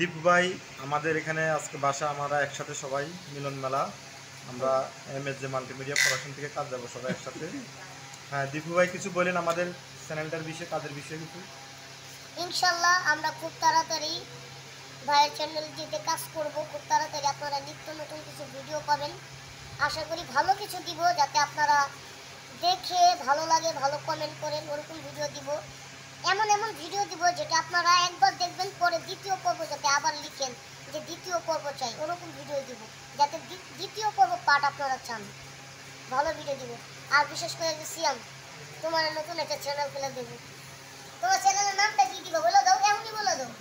দীপু ভাই আমাদের এখানে আজকে বাসা, আমরা একসাথে সবাই মিলন মেলা, আমরা MSJ মাল্টিমিডিয়া প্রোডাকশন থেকে কাজ যাবো সবাই একসাথে। হ্যাঁ দীপু ভাই কিছু বলেন আমাদের চ্যানেলটার বিষয়ে, কাজের বিষয়ে কিছু। ইনশাল্লাহ আমরা খুব তাড়াতাড়ি ভাইয়ের চ্যানেলটিতে কাজ করব, খুব তাড়াতাড়ি আপনারা নিত্য নতুন কিছু ভিডিও পাবেন। আশা করি ভালো কিছু দিব, যাতে আপনারা দেখে ভালো লাগে, ভালো কমেন্ট করেন, ওরকম ভিডিও দিব। এমন এমন ভিডিও দিব যেটা আপনারা একবার দেখবেন, পরে দ্বিতীয় পর্ব যাতে আবার লিখেন যে দ্বিতীয় পর্ব চাই, ওরকম ভিডিও দিব, যাতে দ্বিতীয় পর্ব পার্ট আপনারা চান। ভালো ভিডিও দিব। আর বিশেষ করে যে সিয়াম, তোমার নতুন একটা চ্যানেল খুলে দেবো। তোমার চ্যানেলের নামটা কি দিবা বলে দাও, এমনই বলে দাও।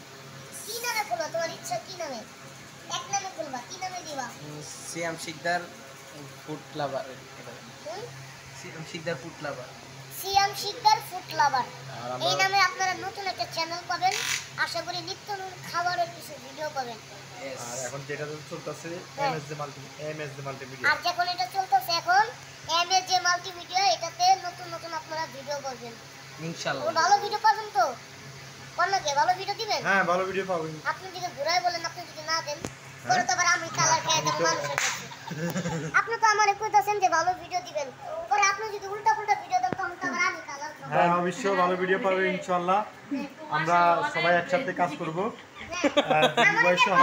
কি নামে খুলবা, তোমার ইচ্ছা কি নামে? এক নামে খুলবা, কি নামে দিবা? সিয়াম শিকদার ফুড লাভার। সিয়াম শিকদার ফুড লাভার। সিয়াম শিকদার ফুড লাভার, আর এই নামে আপনারা নতুন একটা চ্যানেল পাবেন। আশা করি নিত্য নতুন খাবারের কিছু ভিডিও পাবেন। আর এখন যেটা চলতেছে MSJ মাল্টিমিডিয়া, আর যখন এটা চলতেছে এখন MSJ মাল্টিমিডিয়া, এটাতে নতুন নতুন আপনারা ভিডিও করবেন ইনশাআল্লাহ। ভালো ভিডিও পাবেন তো? কোনকে ভালো ভিডিও দিবেন? হ্যাঁ ভালো ভিডিও পাবেন। আপনি যদি ঘুরাই বলেন, আপনি যদি না দেন পরে তো আবার আমি কালার খেয়ে দেবো মানুষের কাছে। আপনি তো আমারে কইতাছেন যে ভালো ভিডিও দিবেন, পরে আপনি যদি উল্টা পুল্টা ভিডিও দেন তখন তো আবার আমি কালার খাবো। হ্যাঁ অবশ্যই ভালো ভিডিও পাবেন ইনশাআল্লাহ। আমরা সবাই একসাথে কাজ করব। দীপু ভাই সহ